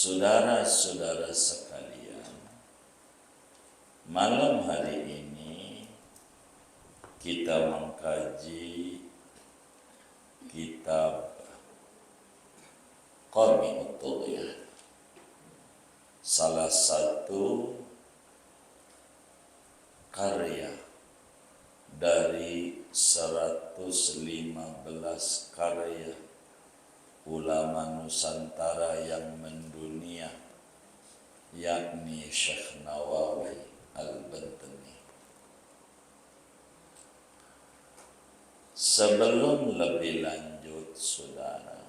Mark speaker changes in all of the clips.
Speaker 1: Saudara-saudara sekalian, malam hari ini kita mengkaji kitab Qami'ut Tughyan, salah satu karya dari 115 karya ulama Nusantara yang mendunia, yakni Syekh Nawawi Al-Bantani. Sebelum lebih lanjut, saudara,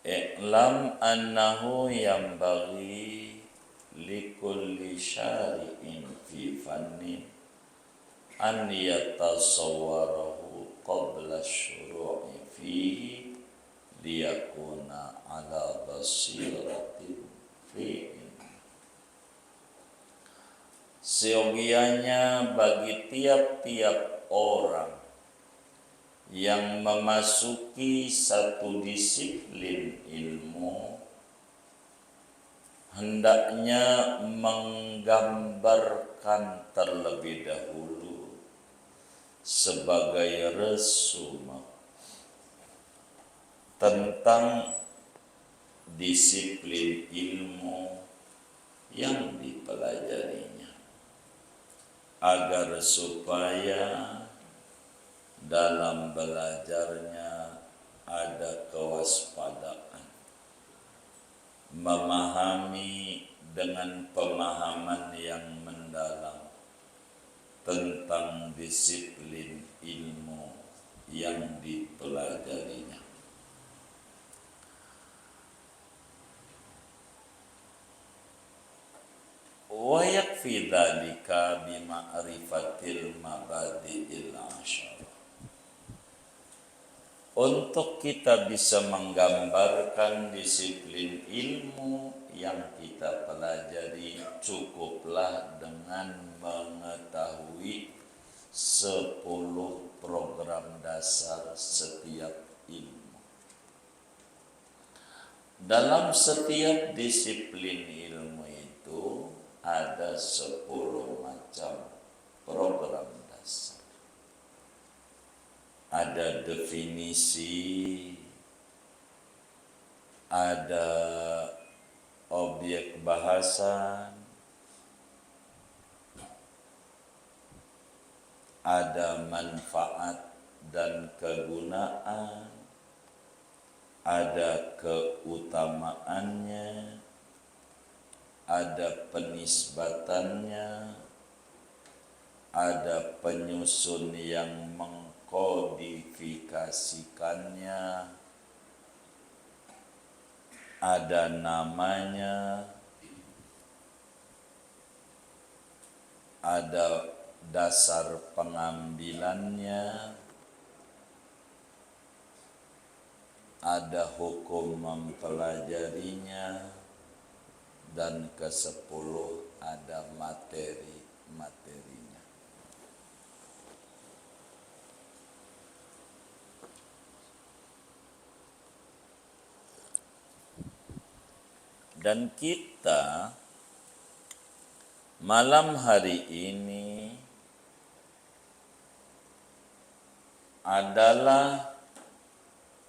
Speaker 1: i'lam annahu yanbaghi likulli syari'in fi fannin an yatasawwarahu qabla syuru'i fihi liyakuna ala basiratin fihi. Seyogianya bagi tiap-tiap orang yang memasuki satu disiplin ilmu hendaknya menggambarkan terlebih dahulu sebagai resume tentang disiplin ilmu yang dipelajarinya, agar supaya dalam belajarnya ada kewaspadaan, memahami dengan pemahaman yang mendalam tentang disiplin ilmu yang dipelajarinya. Wa yakfi dzalika bima'rifatil mabadi'il 'asharah. Untuk kita bisa menggambarkan disiplin ilmu yang kita pelajari, cukuplah dengan mengetahui 10 program dasar setiap ilmu. Dalam setiap disiplin ilmu itu ada 10 macam program dasar. Ada definisi, ada objek bahasan, ada manfaat dan kegunaan, ada keutamaannya, ada penisbatannya, ada penyusun yang mengkodifikasikannya, ada namanya, ada dasar pengambilannya, ada hukum mempelajarinya, dan ke-10 ada materi-materinya. Dan kita malam hari ini adalah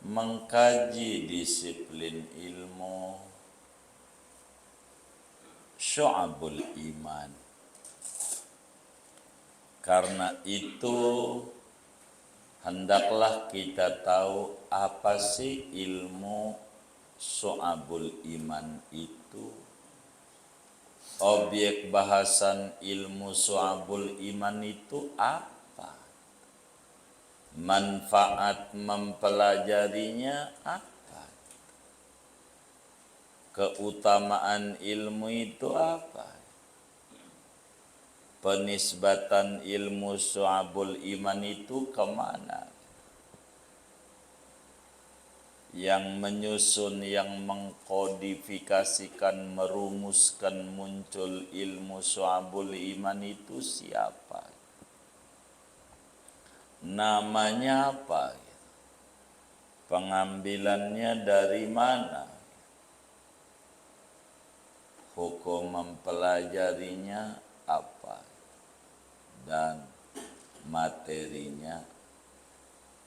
Speaker 1: mengkaji disiplin ilmu Syu'abul Iman. Karena itu hendaklah kita tahu apa sih ilmu Syu'abul Iman itu. Objek bahasan ilmu Syu'abul Iman itu apa? Manfaat mempelajarinya apa? Keutamaan ilmu itu apa? Penisbatan ilmu Syu'abul Iman itu kemana? Yang menyusun, yang mengkodifikasikan, merumuskan muncul ilmu Syu'abul Iman itu siapa? Namanya apa? Pengambilannya dari mana? Hukum mempelajarinya apa? Dan materinya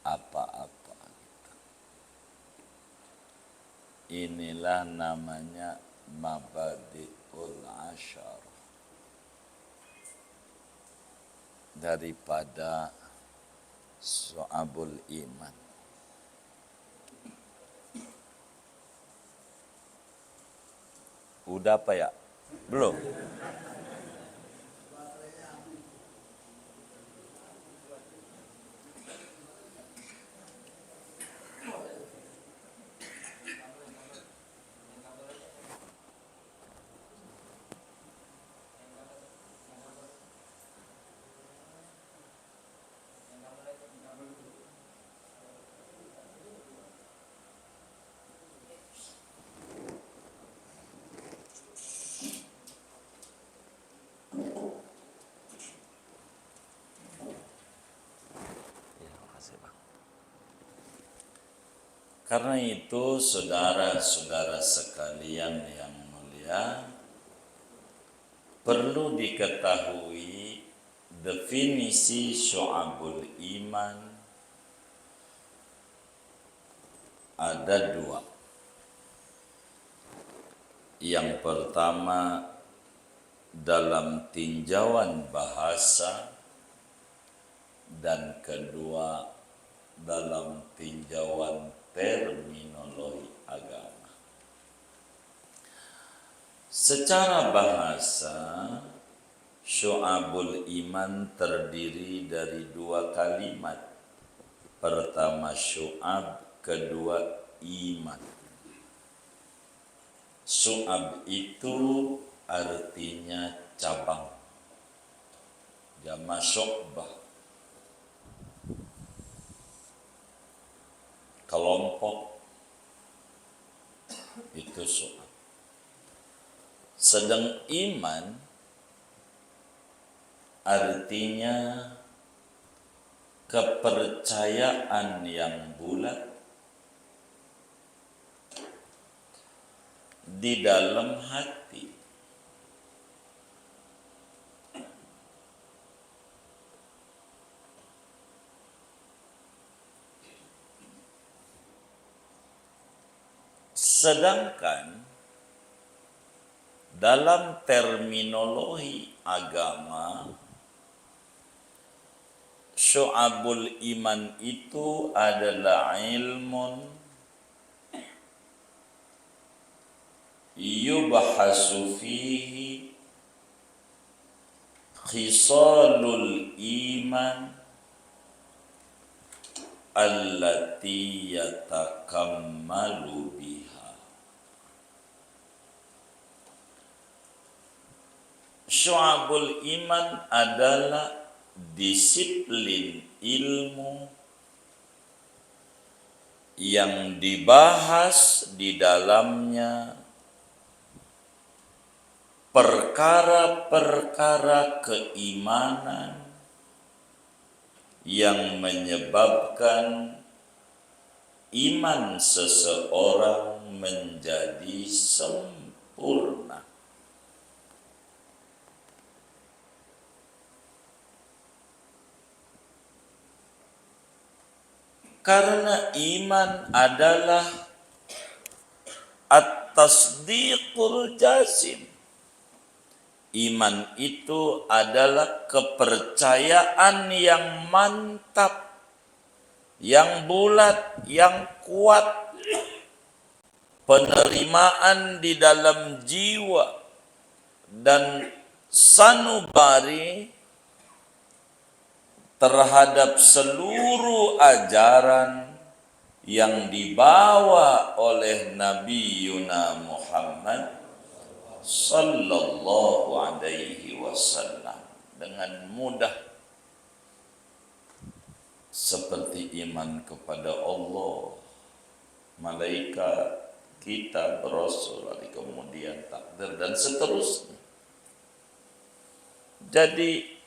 Speaker 1: apa-apa. Inilah namanya mabadi'ul asyar. Daripada Syu'abul Iman. Udah apa ya? Belum? Karena itu saudara-saudara sekalian yang mulia, perlu diketahui definisi syu'abul iman ada dua. Yang pertama dalam tinjauan bahasa dan kedua dalam tinjauan terminologi agama. Secara bahasa, syu'abul iman terdiri dari dua kalimat. Pertama syu'ab, kedua iman. Syu'ab itu artinya cabang. Jama' syu'bah. Kelompok itu syu'ab. Sedang iman artinya kepercayaan yang bulat di dalam hati. Sedangkan dalam terminologi agama, syu'abul iman itu adalah ilmun yubhasu fihi khisalul iman allati yatakammalu biha. Syu'abul iman adalah disiplin ilmu yang dibahas di dalamnya perkara-perkara keimanan yang menyebabkan iman seseorang menjadi sempurna. Karena iman adalah at-tasdiqul jazim. Iman itu adalah kepercayaan yang mantap, yang bulat, yang kuat, penerimaan di dalam jiwa dan sanubari terhadap seluruh ajaran yang dibawa oleh Nabi Yuna Muhammad sallallahu alaihi wasallam dengan mudah, seperti iman kepada Allah, malaikat, kitab, rasul, kemudian takdir dan seterusnya. Jadi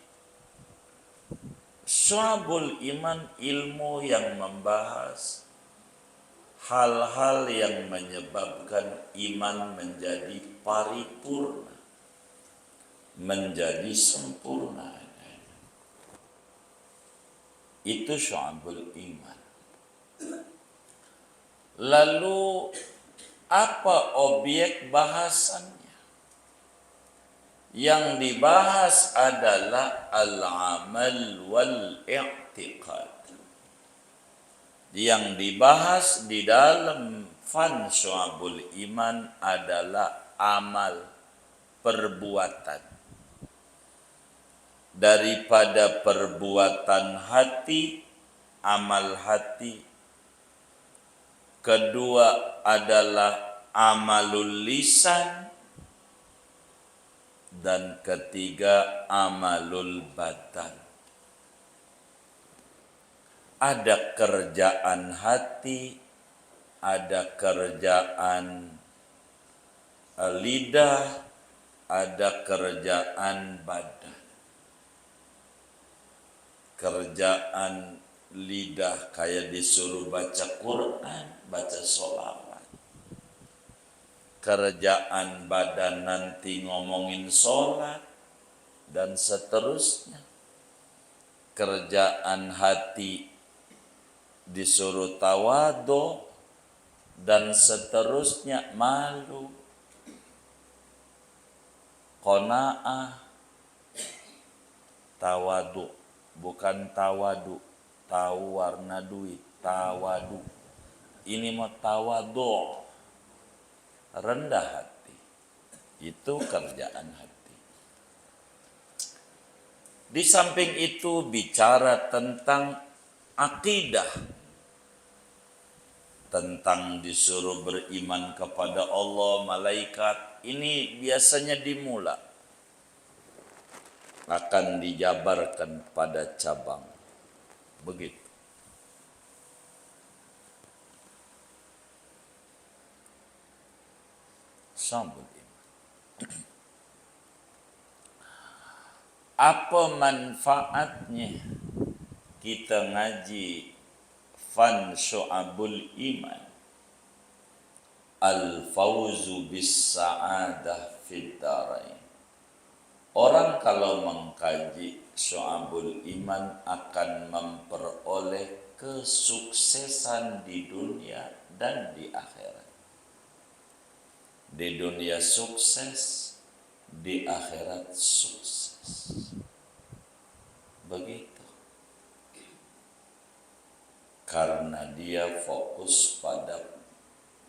Speaker 1: syu'abul iman ilmu yang membahas hal-hal yang menyebabkan iman menjadi paripurna, menjadi sempurna. Itu syu'abul iman. Lalu apa objek bahasannya? Yang dibahas adalah al-amal wal-i'tiqad. Yang dibahas di dalam fan syu'abul iman adalah amal, perbuatan. Daripada perbuatan hati, amal hati. Kedua adalah amalul lisan. Dan ketiga amalul badan. Ada kerjaan hati, ada kerjaan lidah, ada kerjaan badan. Kerjaan lidah kayak disuruh baca Quran, baca sholawat. Kerjaan badan nanti ngomongin sholat dan seterusnya. Kerjaan hati disuruh tawadhu dan seterusnya, malu, qanaah, tawadhu, bukan tawadu, tahu warna duit, tawadu. Ini mau tawadhu, rendah hati. Itu kerjaan hati. Di samping itu bicara tentang akidah, tentang disuruh beriman kepada Allah, malaikat. Ini biasanya dimula akan dijabarkan pada cabang. Begitu. Sambut iman. Apa manfaatnya kita ngaji fan syu'abul iman? Al-fawzu bis sa'adah fid darain. Orang kalau mengkaji syu'abul iman akan memperoleh kesuksesan di dunia dan di akhirat. Di dunia sukses, di akhirat sukses. Begitu. Karena dia fokus pada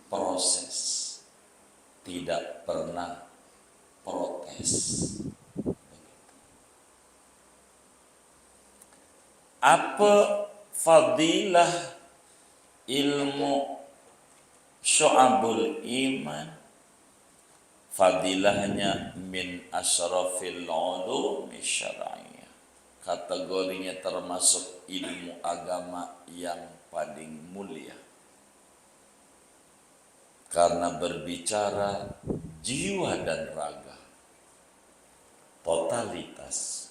Speaker 1: proses, tidak pernah protes. Apa fadilah ilmu syu'abul iman? Fadilahnya min asyrafil ulumi syar'iyyah. Kategorinya termasuk ilmu agama yang paling mulia. Karena berbicara jiwa dan raga. Totalitas.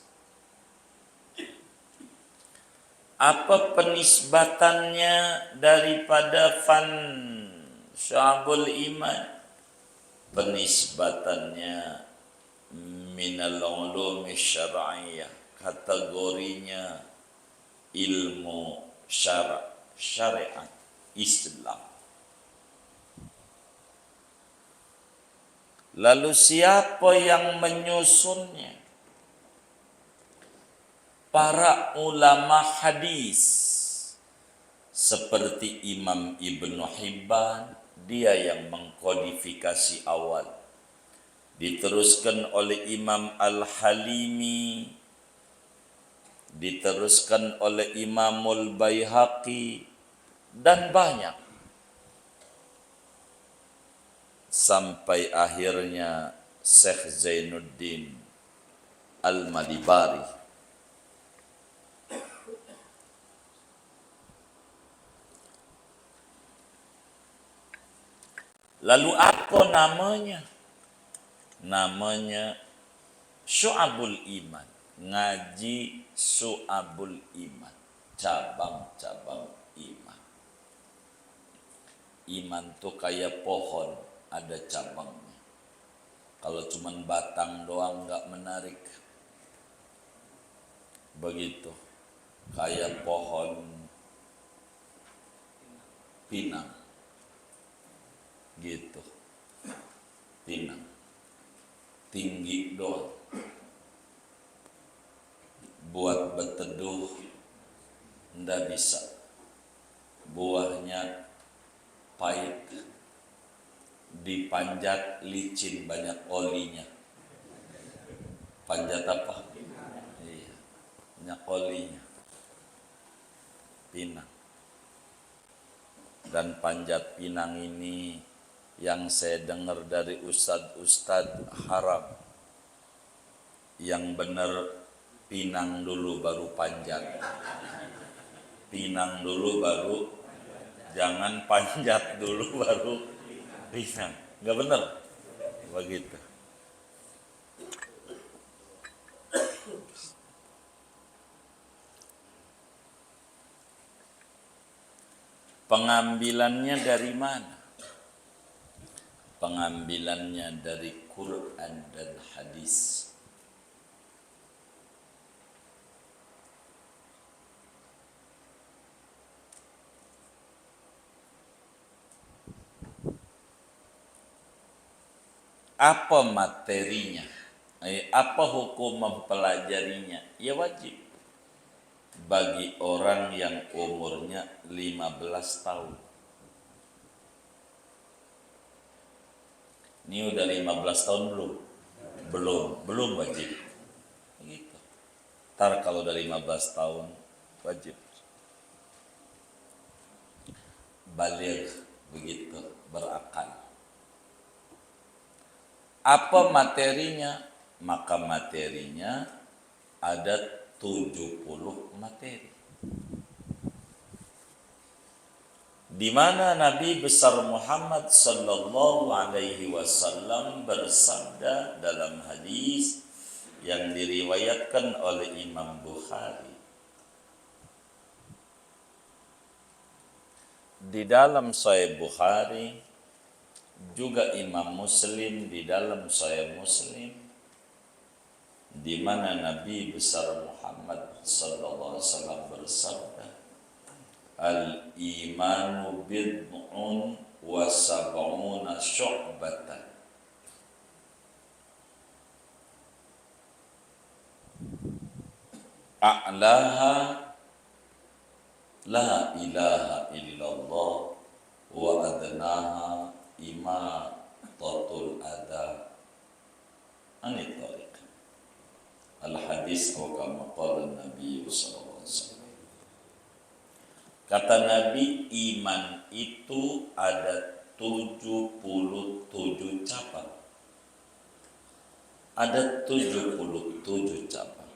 Speaker 1: Apa penisbatannya daripada fan syu'abul iman? Penisbatannya minal ulumi syar'iyyah, kategorinya ilmu syariat Islam. Lalu siapa yang menyusunnya? Para ulama hadis seperti Imam Ibnu Hibban. Dia yang mengkodifikasi awal. Diteruskan oleh Imam Al-Halimi. Diteruskan oleh Imamul Baihaqi. Dan banyak. Sampai akhirnya Syekh Zainuddin Al-Madibari. Lalu apa namanya? Namanya syu'abul iman. Ngaji syu'abul iman. Cabang-cabang iman. Iman tuh kayak pohon, ada cabangnya. Kalau cuman batang doang nggak menarik. Begitu, kayak pohon pinang, gitu. Pinang, tinggi doang. Buat berteduh, ndak bisa. Buahnya pahit, dipanjat licin, banyak olinya. Panjat apa? Iya, banyak olinya. Pinang. Dan panjat pinang ini yang saya dengar dari ustadz haram. Yang benar pinang dulu baru panjat. Pinang dulu baru, jangan panjat dulu baru pinang. Nggak benar begitu. Pengambilannya dari mana? Pengambilannya dari Quran dan hadis. Apa materinya? Apa hukum mempelajarinya? Ya wajib bagi orang yang umurnya 15 tahun. Ini udah 15 tahun belum? Belum wajib. Begitu. Ntar kalau udah 15 tahun wajib. Baligh, begitu, berakal. Apa materinya? Maka materinya ada 70 materi. Di mana Nabi besar Muhammad sallallahu alaihi wasallam bersabda dalam hadis yang diriwayatkan oleh Imam Bukhari. Di dalam Sahih Bukhari, juga Imam Muslim di dalam Sahih Muslim, di mana Nabi besar Muhammad sallallahu alaihi wasallam bersabda, al-imanu bid'un wa sab'una syu'batan. A'laha la ilaha illallah wa adnaha imatatul adha anit tariq. Al-hadis kama qala Nabi sallallahu alaihi wasallam. Kata Nabi, iman itu ada 77 cabang. Ada 77 cabang.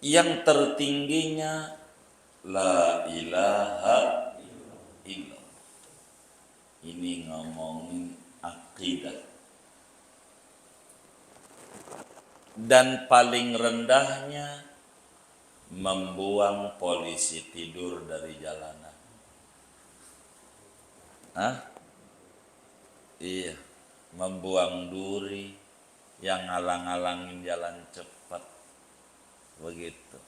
Speaker 1: Yang tertingginya la ilaha illallah. Ini ngomongin akidah. Dan paling rendahnya membuang polisi tidur dari jalanan. Iya, membuang duri yang ngalang-ngalangin jalan cepat. Begitu.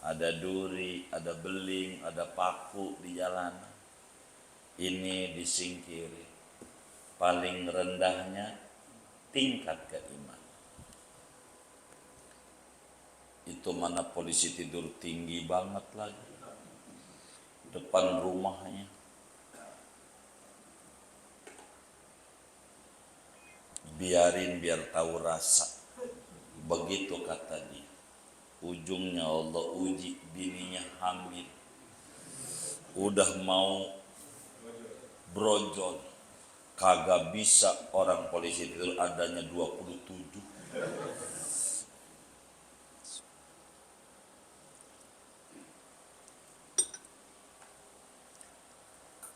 Speaker 1: Ada duri, ada beling, ada paku di jalanan. Ini disingkiri. Paling rendahnya tingkat keimanan. Itu mana polisi tidur tinggi banget lagi. Depan rumahnya. Biarin biar tahu rasa. Begitu kata dia. Ujungnya Allah uji, bininya hamil. Udah mau brojol. Kagak bisa orang polisi itu adanya 27.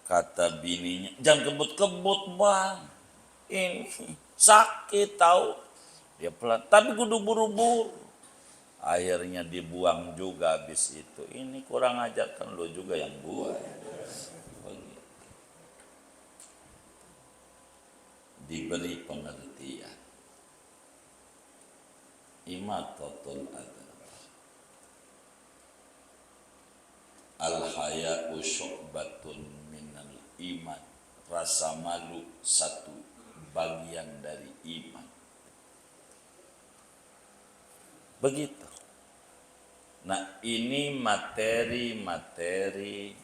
Speaker 1: Kata bininya, jangan kebut-kebut bang. Ini sakit tahu. Dia pelan, tapi kudu buru-buru. Akhirnya dibuang juga habis itu. Ini kurang ajar, kan lo juga yang buat. Diberi pengertian. Imatatul adab. Al-haya'u syu'batun minal iman. Rasa malu satu bagian dari iman. Begitu. Nah, ini materi-materi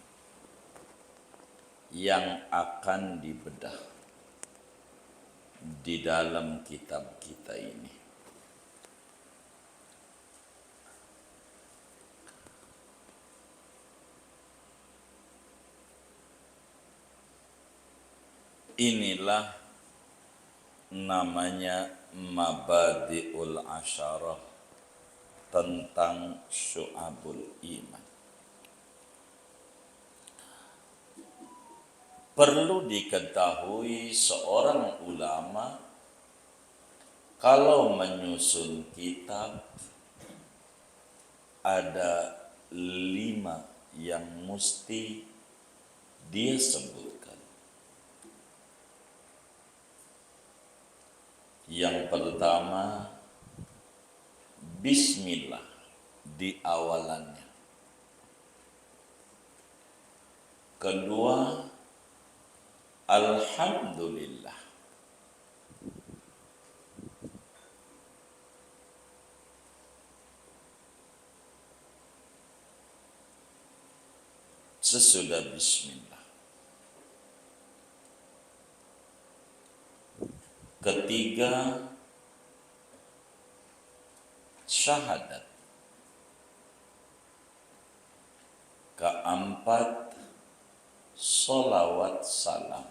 Speaker 1: yang akan dibedah di dalam kitab kita ini. Inilah namanya Mabadi'ul Asyarah tentang Syu'abul Iman. Perlu diketahui seorang ulama kalau menyusun kitab ada 5 yang mesti dia sebutkan. Yang pertama, bismillah di awalannya. Kedua, alhamdulillah. Sesudah bismillah. Ketiga, syahadat. Keempat, sholawat salam.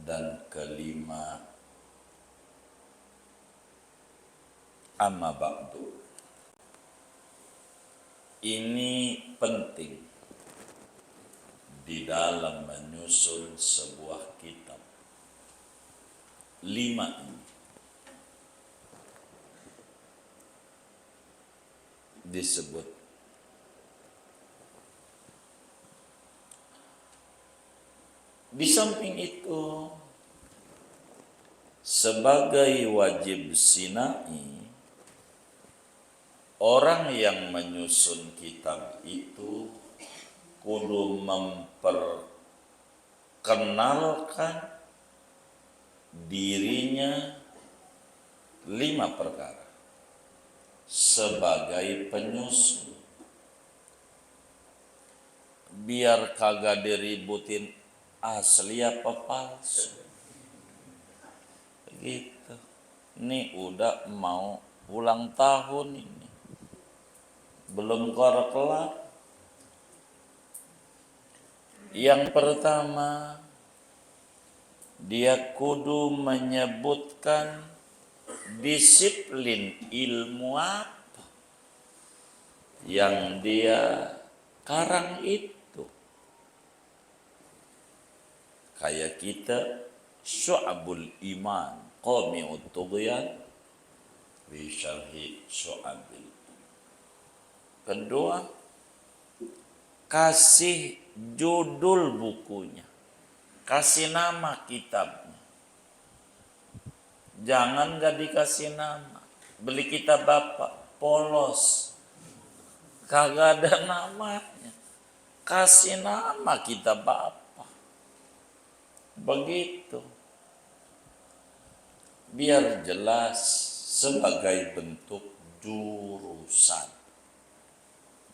Speaker 1: Dan kelima, amma ba'du. Ini penting di dalam menyusun sebuah kitab. 5 ini disebut. Di samping itu, sebagai wajib sinai, orang yang menyusun kitab itu kudu memperkenalkan dirinya 5 perkara sebagai penyusun, biar kagak diributin asli apa palsu. Gitu. Ini udah mau ulang tahun ini, belum kelar. Yang pertama, dia kudu menyebutkan disiplin ilmu apa yang dia karang itu. Kayak kita Syu'abul Iman, Qami'ut Tughyan fi syarhi Syu'abil. Kedua, kasih judul bukunya, kasih nama kitabnya. Jangan gak dikasih nama. Beli kitab bapak, polos, kagak ada namanya. Kasih nama kitab bapak. Begitu. Biar jelas sebagai bentuk jurusan.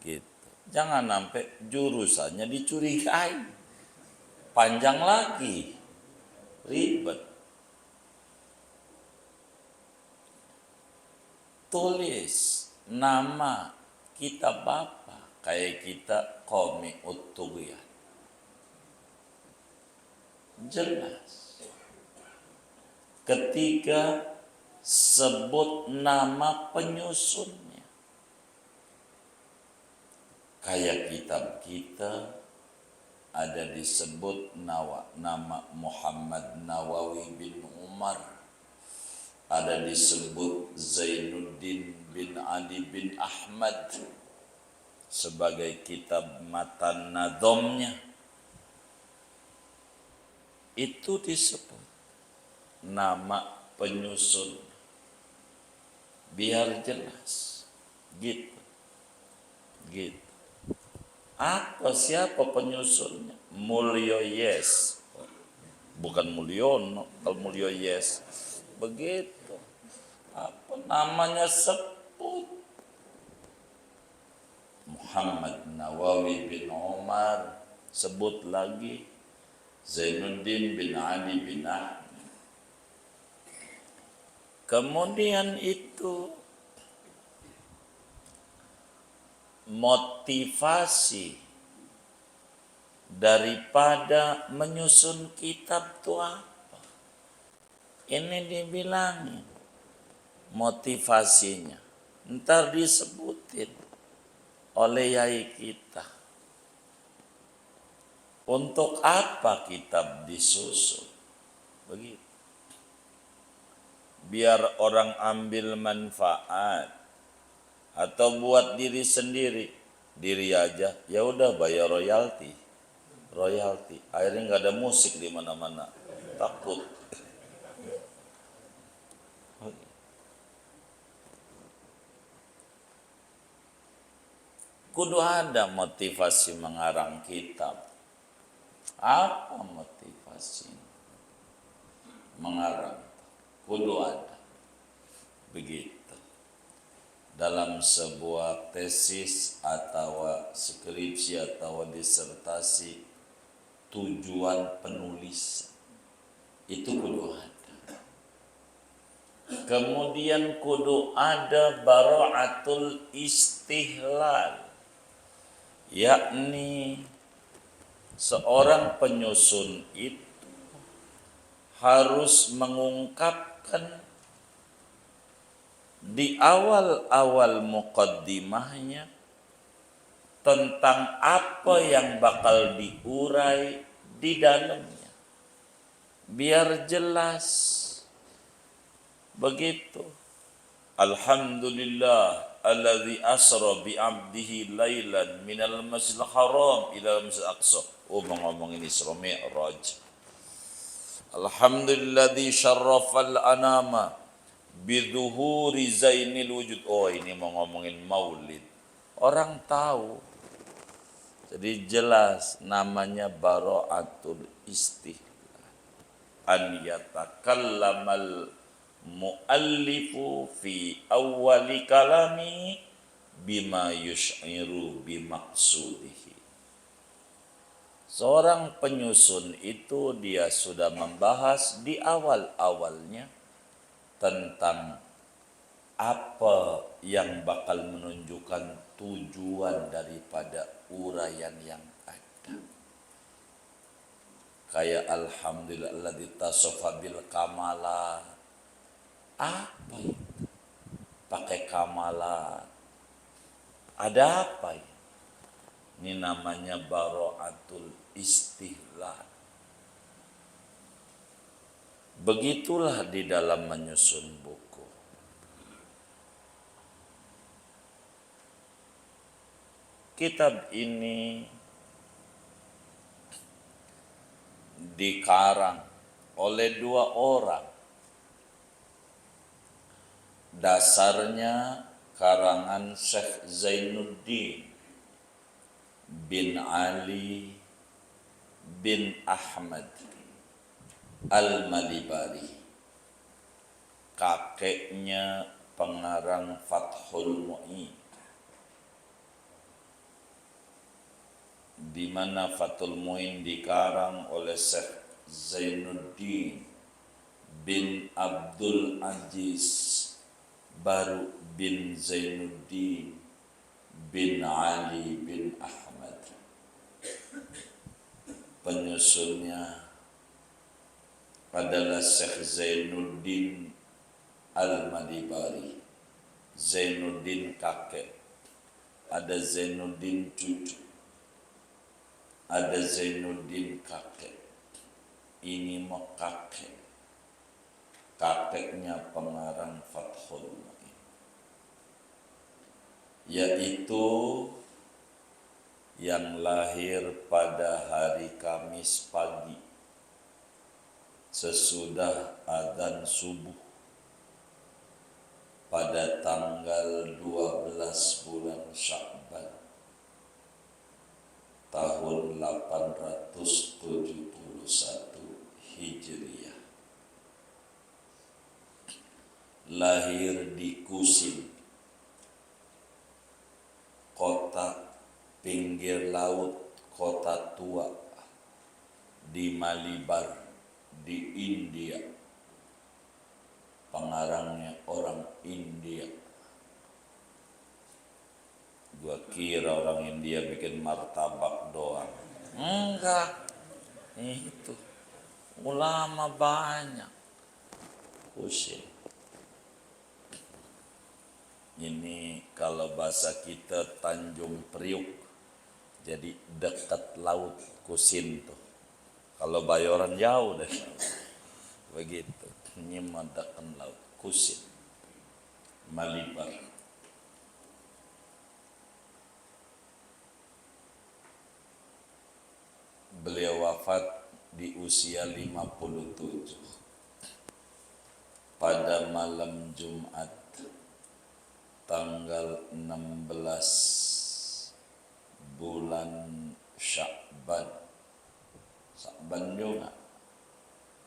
Speaker 1: Gitu. Jangan sampai jurusannya dicurigai. Panjang lagi. Ribet. Tulis nama kitab bapak, kayak kita Qami'ut Tughyan. Jelas. Ketiga, sebut nama penyusunnya. Kayak kitab kita ada disebut nama Muhammad Nawawi bin Umar ada disebut Zainuddin bin Ali bin Ahmad sebagai kitab matan nadhamnya. Itu disebut nama penyusun biar jelas. Gitu. Apa siapa penyusunnya? Mulyo Yes. Bukan Mulyono, kalau Mulyo Yes. Begitu. Apa namanya sebut? Muhammad Nawawi bin Umar. Sebut lagi Zainuddin bin Ali bin Ahmad. Kemudian itu motivasi daripada menyusun kitab itu apa? Ini dibilangin motivasinya. Ntar disebutin oleh yai kita. Untuk apa kitab disusun? Begitu. Biar orang ambil manfaat atau buat diri sendiri, diri aja, ya udah bayar royalti, akhirnya nggak ada musik di mana-mana, takut. Kudu ada motivasi mengarang kitab. Apa motivasi mengarang? Kudu ada. Begitu. Dalam sebuah tesis atau skripsi atau disertasi, tujuan penulis itu kudu ada. Kemudian kudu ada bara'atul istihlal, yakni seorang penyusun itu harus mengungkapkan di awal-awal muqaddimahnya tentang apa yang bakal diurai di dalamnya, biar jelas. Begitu. Alhamdulillah alladzi asra bi 'abdihi lailan minal masjidil haram ila masjidil aqsa. Oh, ngomongin Isra Mi'raj. Alhamdulilladzi syarrafal anama bidhuhuri zainil wujud. Oh, ini mau ngomongin maulid. Orang tahu. Jadi jelas namanya bara'atul istihlal. An yatakallamal muallifu fi awwali kalami bima yush'iru bimaqsudihi. Seorang penyusun itu dia sudah membahas di awal-awalnya tentang apa yang bakal menunjukkan tujuan daripada uraian yang ada. Kayak alhamdulillah alladzi tasafa bil kamala. Apa itu? Pakai kamalat. Ada apa ya? Ini namanya bara'atul istihlal. Begitulah di dalam menyusun buku. Kitab ini dikarang oleh dua orang. Dasarnya karangan Syekh Zainuddin bin Ali bin Ahmad Al-Malibari, kakeknya pengarang Fathul Mu'in, di mana Fathul Mu'in dikarang oleh Syekh Zainuddin bin Abdul Aziz Baru bin Zainuddin bin Ali bin Ahmad. Penyusunnya adalah Syekh Zainuddin Al-Malibari. Zainuddin kakek, ada Zainuddin cucu, ada Zainuddin kakek. Ini mau kakek. kakeknya pengarang Fathul Mu'in, yaitu yang lahir pada hari Kamis pagi sesudah adzan subuh pada tanggal 12 bulan Sya'ban tahun 871 Hijriah. Lahir di Kusim, kota pinggir laut, kota tua di Malibar di India. Pengarangnya orang India. Gua kira orang India bikin martabak doang. Enggak, itu ulama banyak. Kusim. Ini kalau bahasa kita Tanjung Priuk, jadi dekat laut Kusim tuh. Kalau Bayoran jauh deh, begitu. Ini mendekat laut Kusim, Malibar. Beliau wafat di usia 57 pada malam Jumat tanggal 16 bulan Sya'ban juga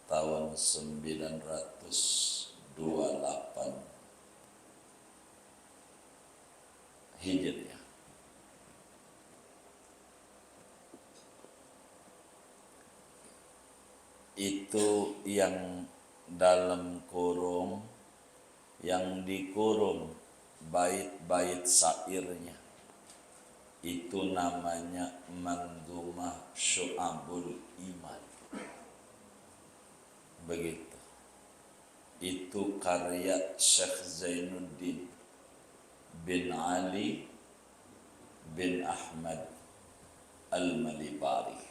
Speaker 1: tahun 928 Hijriah. Itu yang dalam kurung, yang dikurung bait-bait syairnya itu namanya Manzumah Syu'abul Iman. Begitu. Itu karya Syekh Zainuddin bin Ali bin Ahmad Al-Malibari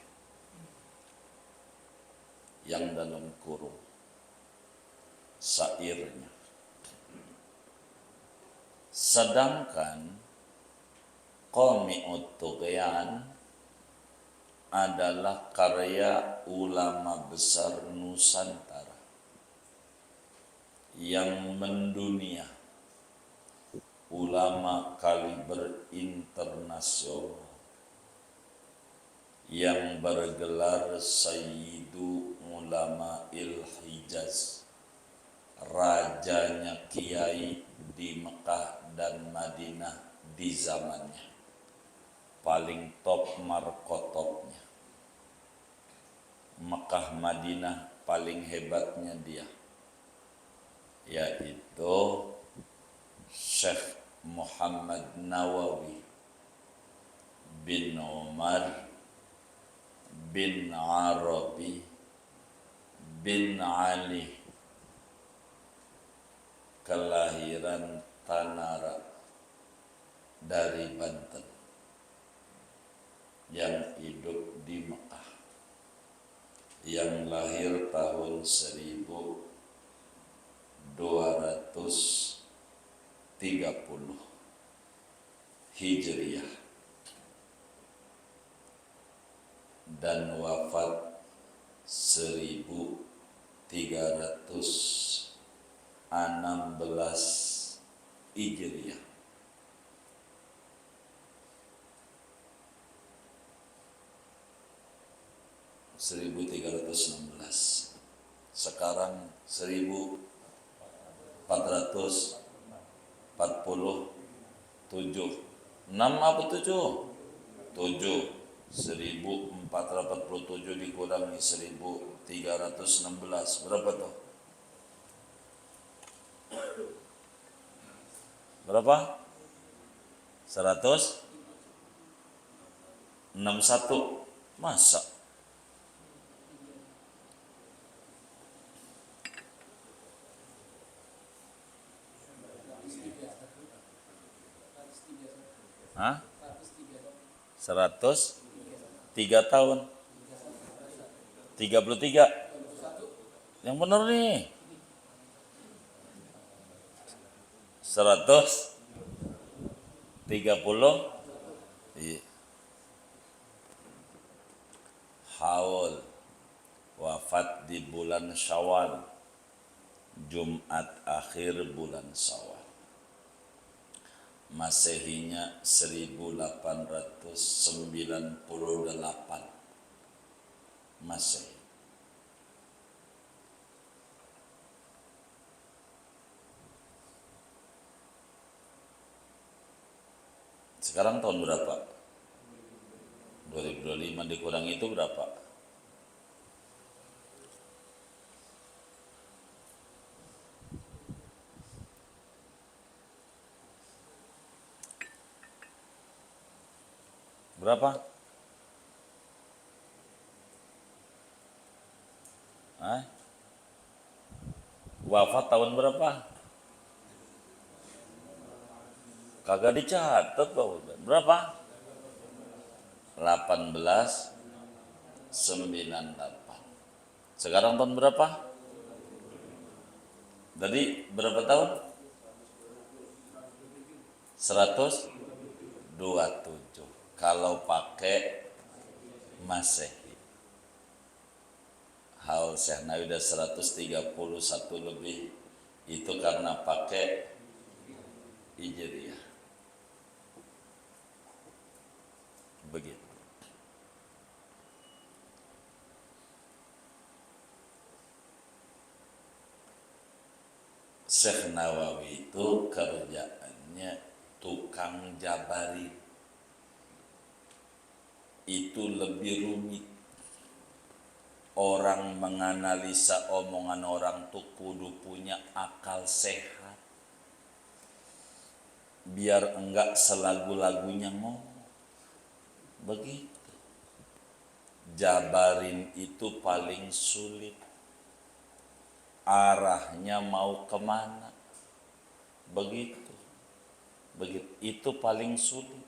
Speaker 1: yang dalam kurung syairnya. Sedangkan Qami'ut Tughyan adalah karya ulama besar Nusantara yang mendunia, ulama kaliber internasional yang bergelar Sayyidu Ulama Il-Hijaz, rajanya kiai di Mekah dan Madinah di zamannya, paling top markotopnya. Mekah Madinah paling hebatnya dia, yaitu Syekh Muhammad Nawawi bin Umar bin Arabi bin Ali, kelahiran Tanara dari Banten, yang hidup di Mekah, yang lahir tahun 1230 Hijriah dan wafat 1316 Hijriah. Sekarang 1447. 6 apa 7? 7. 1447 dikurangi 1316 berapa tuh? Berapa? 161. Masa? Hah? 103 tahun. 33. Yang benar nih. 130. Iya. Haul wafat di bulan Syawal, Jumat akhir bulan Syawal. Masehinya 1898 Masehi. Sekarang tahun berapa? 2025 dikurang itu berapa? Berapa? Wafat tahun berapa? Kagak dicatat Pak. Berapa? 1898. Sekarang tahun berapa? Tadi berapa tahun? 127. Kalau pakai Masehi. Haul Syekh Nawawi udah 131 lebih. Itu karena pakai Hijriyah. Begitu. Syekh Nawawi itu kerjaannya tukang jabari. Itu lebih rumit. Orang menganalisa omongan orang tuh kudu punya akal sehat. Biar enggak selagu-lagunya ngomong. Begitu. Jabarin itu paling sulit. Arahnya mau kemana? Begitu. Itu paling sulit.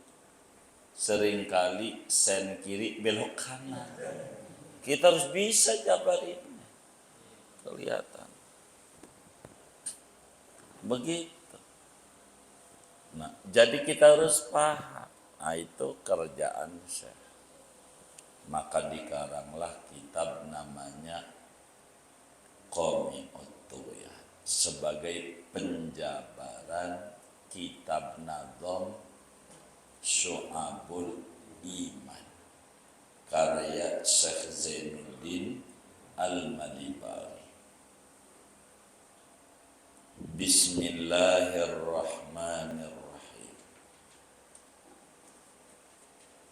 Speaker 1: Seringkali sen kiri belok kanan. Kita harus bisa jabarin. Kelihatan. Begitu. Nah, jadi kita harus paham. Nah, itu kerjaan Syekh. Maka dikaranglah kitab namanya Qomi'ut-Tughyan sebagai penjabaran kitab Nadham Syu'abul Iman karya Syekh Zainuddin Al-Madibari. Bismillahirrahmanirrahim.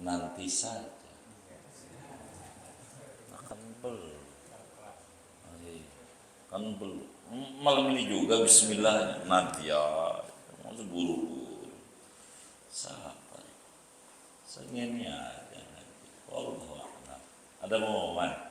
Speaker 1: Nanti saja. Kan belum. Malam ini juga bismillah. Nanti ya. Masih buru-buru. Siapa? Segini aja. Allah. Ada pengumuman.